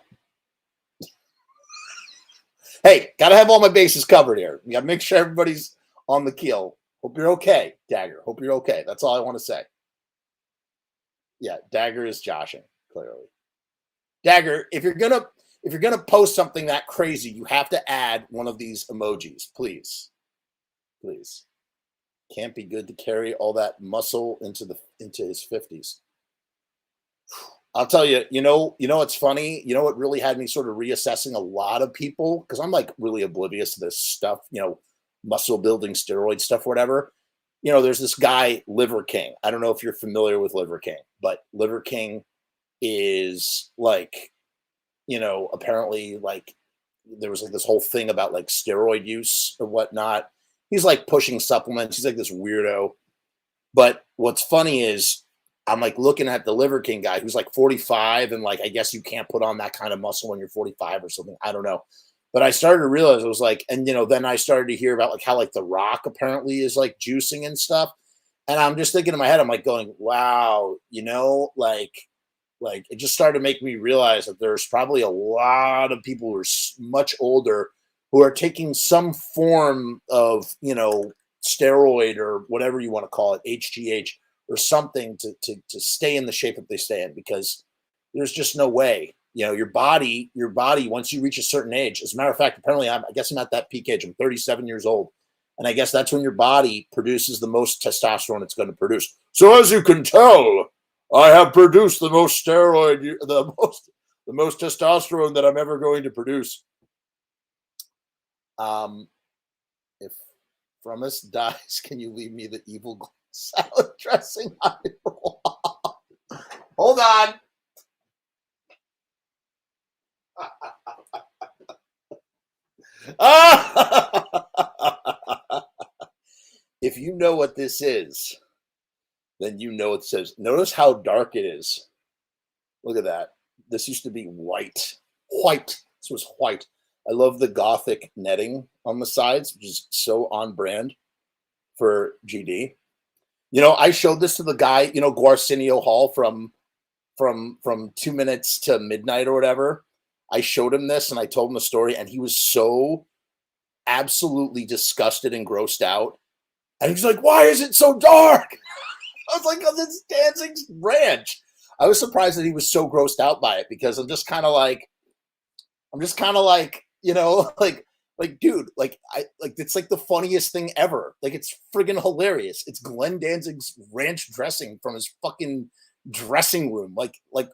Hey, got to have all my bases covered here. You got to make sure everybody's on the keel. Hope you're okay, Dagger. Hope you're okay. That's all I want to say. Yeah, Dagger is joshing, clearly. Dagger, if you're gonna post something that crazy, you have to add one of these emojis, please. Please. Can't be good to carry all that muscle into his 50s. I'll tell you, you know what's funny? You know what really had me sort of reassessing a lot of people, because I'm like really oblivious to this stuff, muscle building steroid stuff, whatever. There's this guy, Liver King. I don't know if you're familiar with Liver King, but Liver King is like, apparently like there was like this whole thing about like steroid use or whatnot. He's like pushing supplements. He's like this weirdo. But what's funny is I'm like looking at the Liver King guy who's like 45, and like I guess you can't put on that kind of muscle when you're 45 or something. I don't know. But I started to realize it was like, and then I started to hear about like how like The Rock apparently is like juicing and stuff. And I'm just thinking in my head, I'm like going, wow, like it just started to make me realize that there's probably a lot of people who are much older who are taking some form of, steroid or whatever you want to call it, HGH or something to stay in the shape that they stay in, because there's just no way. Your body, once you reach a certain age, as a matter of fact, apparently I guess I'm at that peak age. I'm 37 years old. And I guess that's when your body produces the most testosterone it's going to produce. So as you can tell, I have produced the most steroid, the most testosterone that I'm ever going to produce. If Frumess dies, can you leave me the evil salad dressing on your wall? Hold on. If you know what this is, then you know it says. Notice how dark it is. Look at that. This used to be white. White. This was white. I love the Gothic netting on the sides, which is so on brand for GD. I showed this to the guy, Guarcinio Hall from 2 minutes to midnight or whatever. I showed him this and I told him the story, and he was so absolutely disgusted and grossed out. And he's like, "Why is it so dark?" I was like, "Oh, it's Danzig's ranch." I was surprised that he was so grossed out by it, because I'm just kind of like, like, dude, it's like the funniest thing ever. Like, it's friggin' hilarious. It's Glenn Danzig's ranch dressing from his fucking dressing room. Like what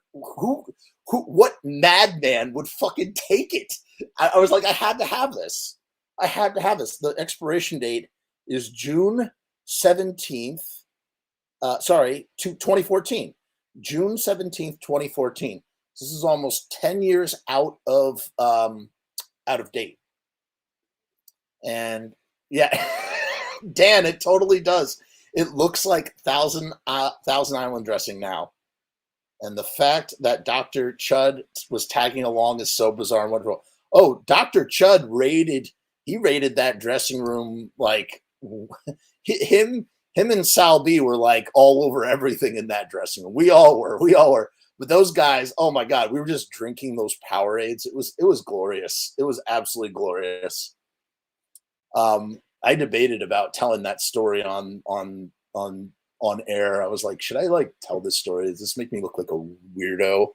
madman would fucking take it? I was like, I had to have this. The expiration date is June 17th. 2014. June 17th, 2014. This is almost 10 years out of date. And yeah, Dan, it totally does. It looks like Thousand Island dressing now. And the fact that Dr. Chud was tagging along is so bizarre and wonderful. Oh, Dr. Chud raided that dressing room. Like him and Sal B were like all over everything in that dressing room. We all were. But those guys, oh my God, we were just drinking those Powerades. It was glorious. It was absolutely glorious. I debated about telling that story on air. I was like, should I like tell this story? Does this make me look like a weirdo?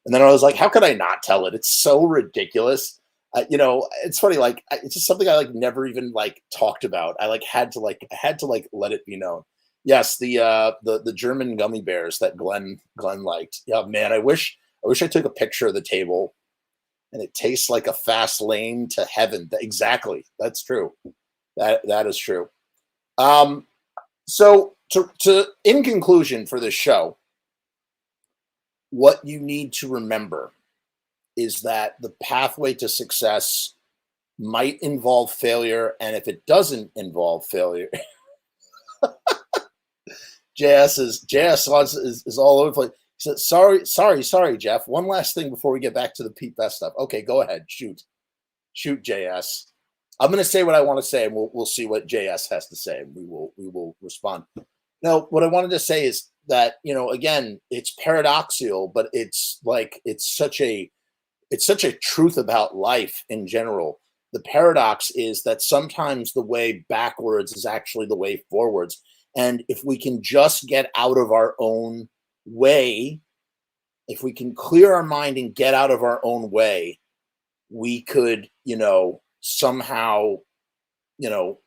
And then I was like, how could I not tell it? It's so ridiculous. It's funny. Like, it's just something I like never even like talked about. I had to let it be known. Yes, the German gummy bears that Glenn liked. Yeah, man, I wish I took a picture of the table, and it tastes like a fast lane to heaven. Exactly, that's true. That is true. So to in conclusion for this show, what you need to remember is that the pathway to success might involve failure, and if it doesn't involve failure, JS is all over the place. He said, sorry, Jeff. One last thing before we get back to the Pete Best stuff. Okay, go ahead. Shoot, JS. I'm going to say what I want to say, and we'll see what JS has to say. We will respond. Now, what I wanted to say is that, again, it's paradoxical, but it's such a truth about life in general. The paradox is that sometimes the way backwards is actually the way forwards. And if we can just get out of our own way, if we can clear our mind and get out of our own way, we could, somehow, do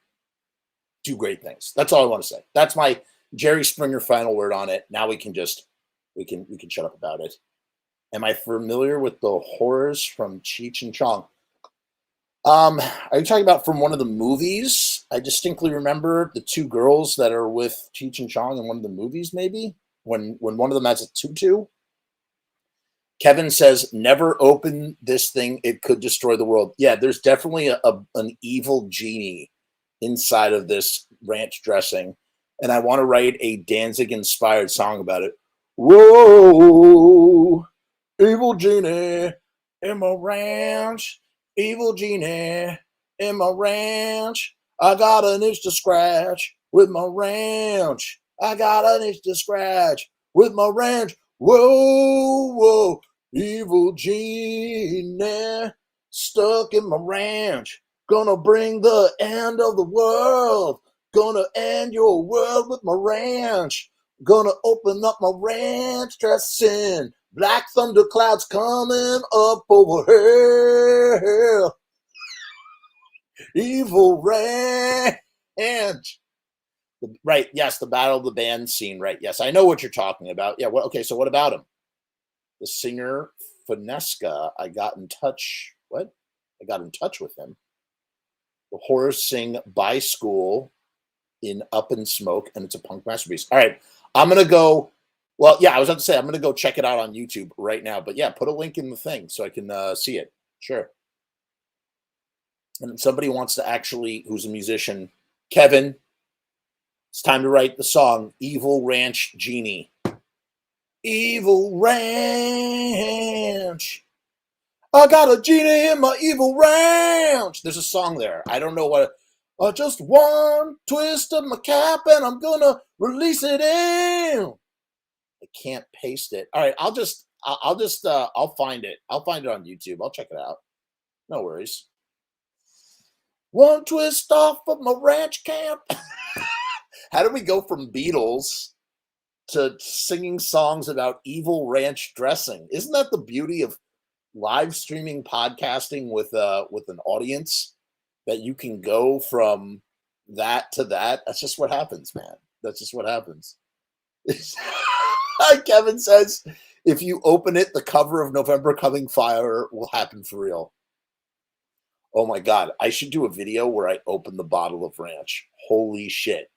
great things. That's all I want to say. That's my Jerry Springer final word on it. Now we can shut up about it. Am I familiar with the horrors from Cheech and Chong? Are you talking about from one of the movies? I distinctly remember the two girls that are with Cheech and Chong in one of the movies, maybe when one of them has a tutu. Kevin says, never open this thing. It could destroy the world. Yeah, there's definitely an evil genie inside of this ranch dressing. And I want to write a Danzig-inspired song about it. Whoa, evil genie in my ranch. Evil genie in my ranch. I got an itch to scratch with my ranch. I got an itch to scratch with my ranch. Whoa, evil genie stuck in my ranch. Gonna bring the end of the world. Gonna end your world with my ranch. Gonna open up my ranch dressing. Black thunder clouds coming up over here. Evil ranch. Right, yes, the Battle of the Band scene, right, yes. I know what you're talking about. Yeah, okay, so what about him? The singer Finesca, I got in touch with him. The Horrors sing By School in Up in Smoke, and it's a punk masterpiece. All right, I'm going to go. Well, yeah, I was about to say, I'm going to go check it out on YouTube right now. But yeah, put a link in the thing so I can see it. Sure. And if somebody wants to actually, who's a musician, Kevin, it's time to write the song, Evil Ranch Genie. Evil Ranch. I got a genie in my evil ranch. There's a song there. I don't know what. Just one twist of my cap and I'm going to release it in. I can't paste it. All right, I'll find it. I'll find it on YouTube. I'll check it out. No worries. One twist off of my ranch camp. How did we go from Beatles to singing songs about evil ranch dressing? Isn't that the beauty of live streaming podcasting with an audience, that you can go from that to that? That's just what happens, man. That's just what happens. Kevin says, if you open it, the cover of November Coming Fire will happen for real. Oh my God. I should do a video where I open the bottle of ranch. Holy shit.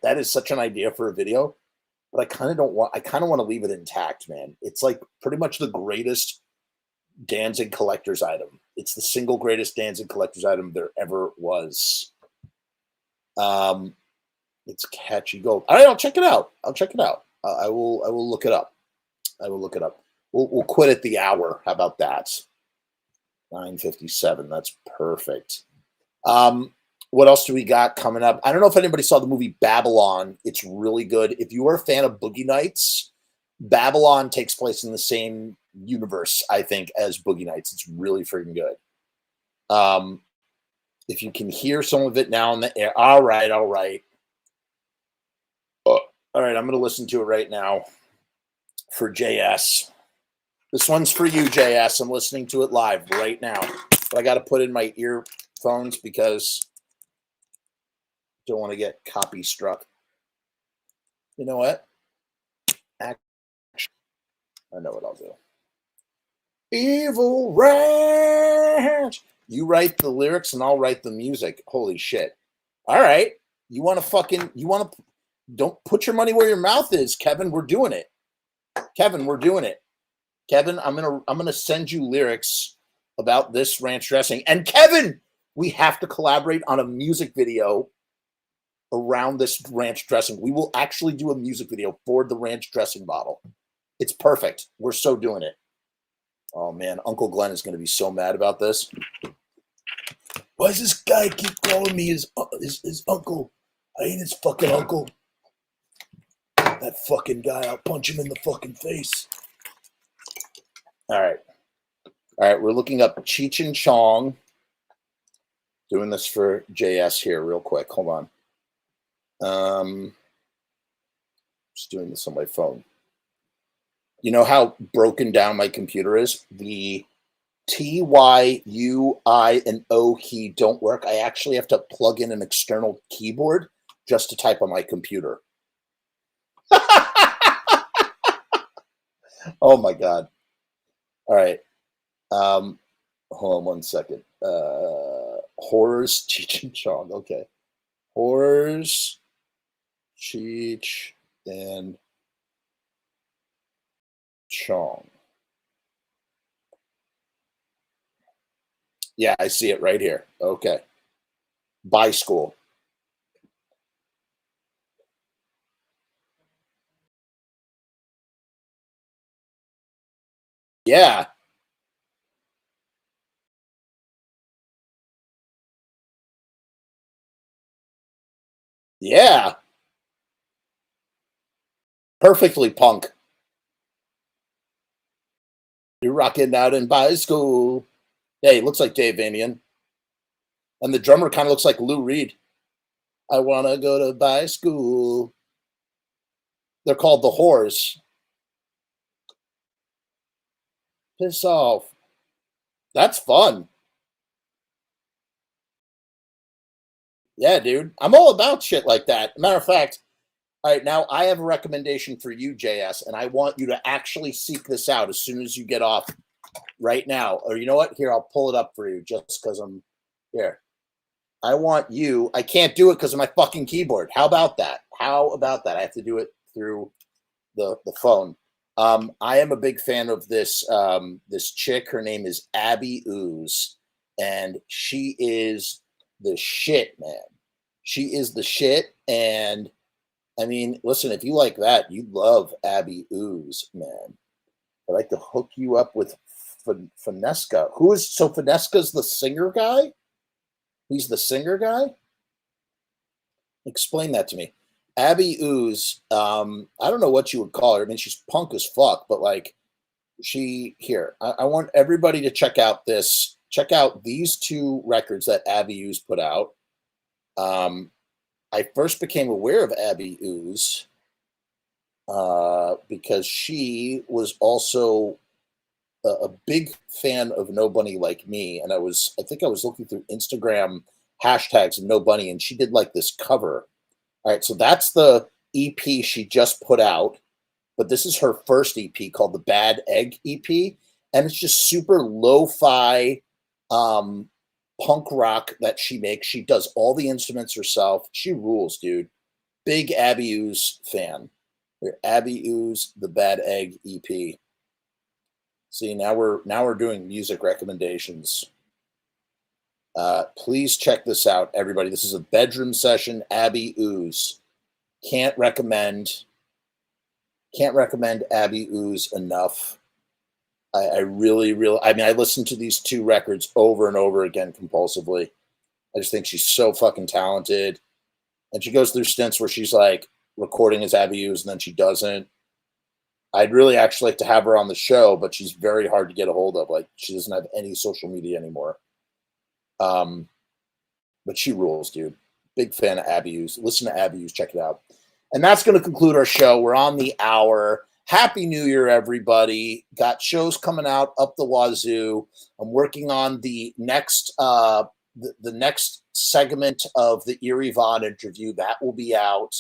That is such an idea for a video, but I kind of want to leave it intact, man. It's like pretty much the greatest Danzig collector's item. It's the single greatest Danzig collector's item there ever was. It's catchy gold. All right, I'll check it out. I will look it up. We'll quit at the hour. How about that? 9:57. That's perfect. What else do we got coming up? I don't know if anybody saw the movie Babylon. It's really good. If you are a fan of Boogie Nights, Babylon takes place in the same universe, I think, as Boogie Nights. It's really freaking good. If you can hear some of it now in the air. All right. All right, I'm going to listen to it right now for JS. This one's for you, JS. I'm listening to it live right now. But I got to put in my earphones because I don't want to get copy struck. You know what? I know what I'll do. Evil Ranch. You write the lyrics and I'll write the music. Holy shit. All right. Don't put your money where your mouth is, Kevin. We're doing it. Kevin, I'm going to send you lyrics about this ranch dressing. And Kevin, we have to collaborate on a music video around this ranch dressing. We will actually do a music video for the ranch dressing bottle. It's perfect. We're so doing it. Oh man, Uncle Glenn is going to be so mad about this. Why does this guy keep calling me his uncle? I ain't his fucking uncle. That fucking guy, I'll punch him in the fucking face. All right. All right, we're looking up Cheech and Chong. Doing this for JS here real quick. Hold on. Just doing this on my phone. You know how broken down my computer is? The T, Y, U, I, and O key don't work. I actually have to plug in an external keyboard just to type on my computer. Oh my God. All right. Hold on 1 second. Horrors, Cheech and Chong. Okay. Horrors, Cheech, and Chong. Yeah, I see it right here. Okay. By school. Yeah. Yeah. Perfectly punk. You're rocking out in by school. Hey, looks like Dave Vanian. And the drummer kind of looks like Lou Reed. I want to go to by school. They're called the Whores. Piss off. That's fun. Yeah, dude. I'm all about shit like that. Matter of fact, all right, now I have a recommendation for you, JS, and I want you to actually seek this out as soon as you get off right now. Or you know what? Here, I'll pull it up for you just because I'm here. I want you. I can't do it because of my fucking keyboard. How about that? How about that? I have to do it through the phone. I am a big fan of this this chick. Her name is Abby Ooze, and she is the shit, man. She is the shit, and I mean, listen, if you like that, you love Abby Ooze, man. I'd like to hook you up with Finesca. Who is so Finesca's the singer guy? He's the singer guy? Explain that to me. Abby Ooze, I don't know what you would call her. I mean, she's punk as fuck, but like I want everybody to check out these two records that Abby Ooze put out. I first became aware of Abby Ooze because she was also a big fan of No Bunny Like Me, and I think I was looking through Instagram hashtags of No Bunny, and she did like this cover. All right, so that's the EP she just put out, but this is her first EP called the Bad Egg EP, and it's just super lo-fi punk rock that she makes. She does all the instruments herself. She rules, dude. Big Abby Ooze fan. Here, Abby Ooze, the Bad Egg EP. See, now we're doing music recommendations. Please check this out, everybody. This is a bedroom session. Abby Ooze. Can't recommend Abby Ooze enough. I really, I mean, I listened to these two records over and over again compulsively. I just think she's so fucking talented. And she goes through stints where she's like recording as Abby Ooze and then she doesn't. I'd really actually like to have her on the show, but she's very hard to get a hold of. Like, she doesn't have any social media anymore. But she rules, dude. Big fan of Abby Ooze. Listen to Abby Ooze. Check it out. And that's going to conclude our show. We're on the hour. Happy New Year, everybody. Got shows coming out up the wazoo. I'm working on the next the next segment of the Erie Vaughn interview. That will be out.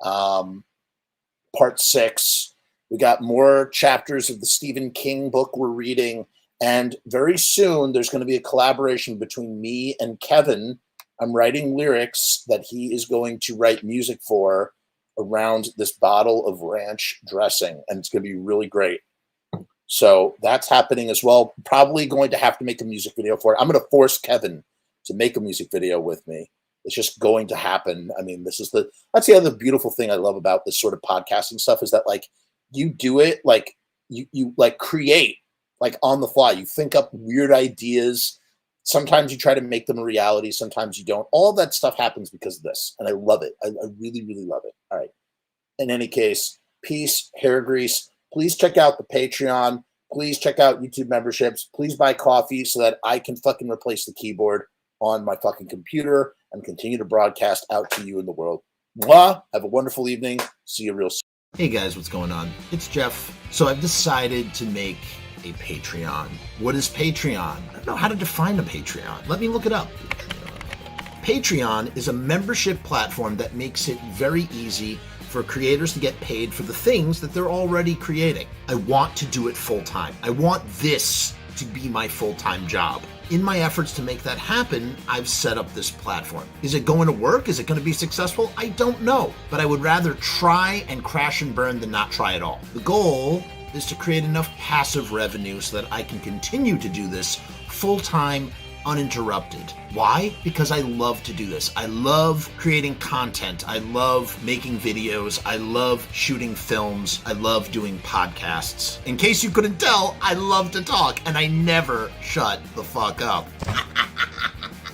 Part 6. We got more chapters of the Stephen King book we're reading. And very soon, there's going to be a collaboration between me and Kevin. I'm writing lyrics that he is going to write music for around this bottle of ranch dressing. And it's going to be really great. So that's happening as well. Probably going to have to make a music video for it. I'm going to force Kevin to make a music video with me. It's just going to happen. I mean, that's the other beautiful thing I love about this sort of podcasting stuff is that like you do it like you like create like on the fly. You think up weird ideas. Sometimes you try to make them a reality. Sometimes you don't. All that stuff happens because of this. And I love it. I really, really love it. All right. In any case, peace, hair grease. Please check out the Patreon. Please check out YouTube memberships. Please buy coffee so that I can fucking replace the keyboard on my fucking computer and continue to broadcast out to you in the world. Mwah! Have a wonderful evening. See you real soon. Hey guys, what's going on? It's Jeff. So I've decided to make a Patreon. What is Patreon? I don't know how to define a Patreon. Let me look it up. Patreon is a membership platform that makes it very easy for creators to get paid for the things that they're already creating. I want to do it full time. I want this to be my full-time job. In my efforts to make that happen, I've set up this platform. Is it going to work? Is it going to be successful? I don't know, but I would rather try and crash and burn than not try at all. The goal is to create enough passive revenue so that I can continue to do this full-time, uninterrupted. Why? Because I love to do this. I love creating content. I love making videos. I love shooting films. I love doing podcasts. In case you couldn't tell, I love to talk and I never shut the fuck up.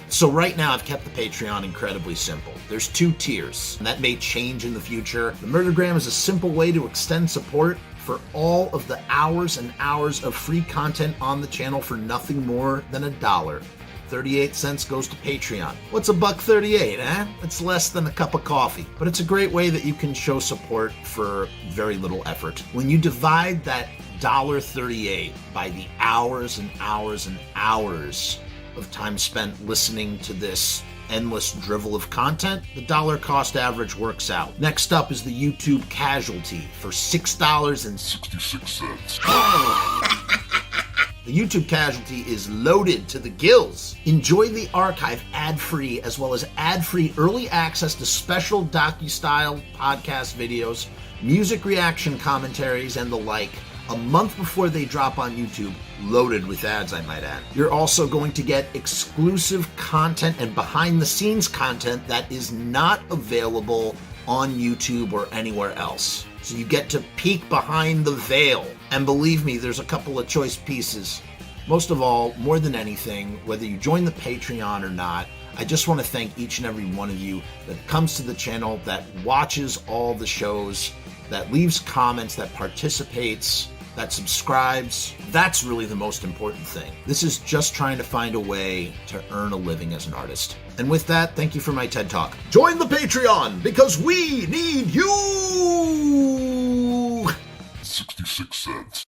So right now I've kept the Patreon incredibly simple. There's 2 tiers, and that may change in the future. The Murdergram is a simple way to extend support for all of the hours and hours of free content on the channel for nothing more than $1. 38 cents goes to Patreon. What's $1.38, eh? It's less than a cup of coffee, but it's a great way that you can show support for very little effort. When you divide that $1.38 by the hours and hours and hours of time spent listening to this endless drivel of content, the dollar cost average works out. Next up is the YouTube Casualty for $6.66. The YouTube Casualty is loaded to the gills. Enjoy the archive ad-free, as well as ad-free early access to special docu-style podcast videos, music reaction commentaries, and the like, a month before they drop on YouTube, loaded with ads, I might add. You're also going to get exclusive content and behind-the-scenes content that is not available on YouTube or anywhere else. So you get to peek behind the veil. And believe me, there's a couple of choice pieces. Most of all, more than anything, whether you join the Patreon or not, I just want to thank each and every one of you that comes to the channel, that watches all the shows, that leaves comments, that participates, that subscribes. That's really the most important thing. This is just trying to find a way to earn a living as an artist. And with that, thank you for my TED Talk. Join the Patreon because we need you! 66 cents.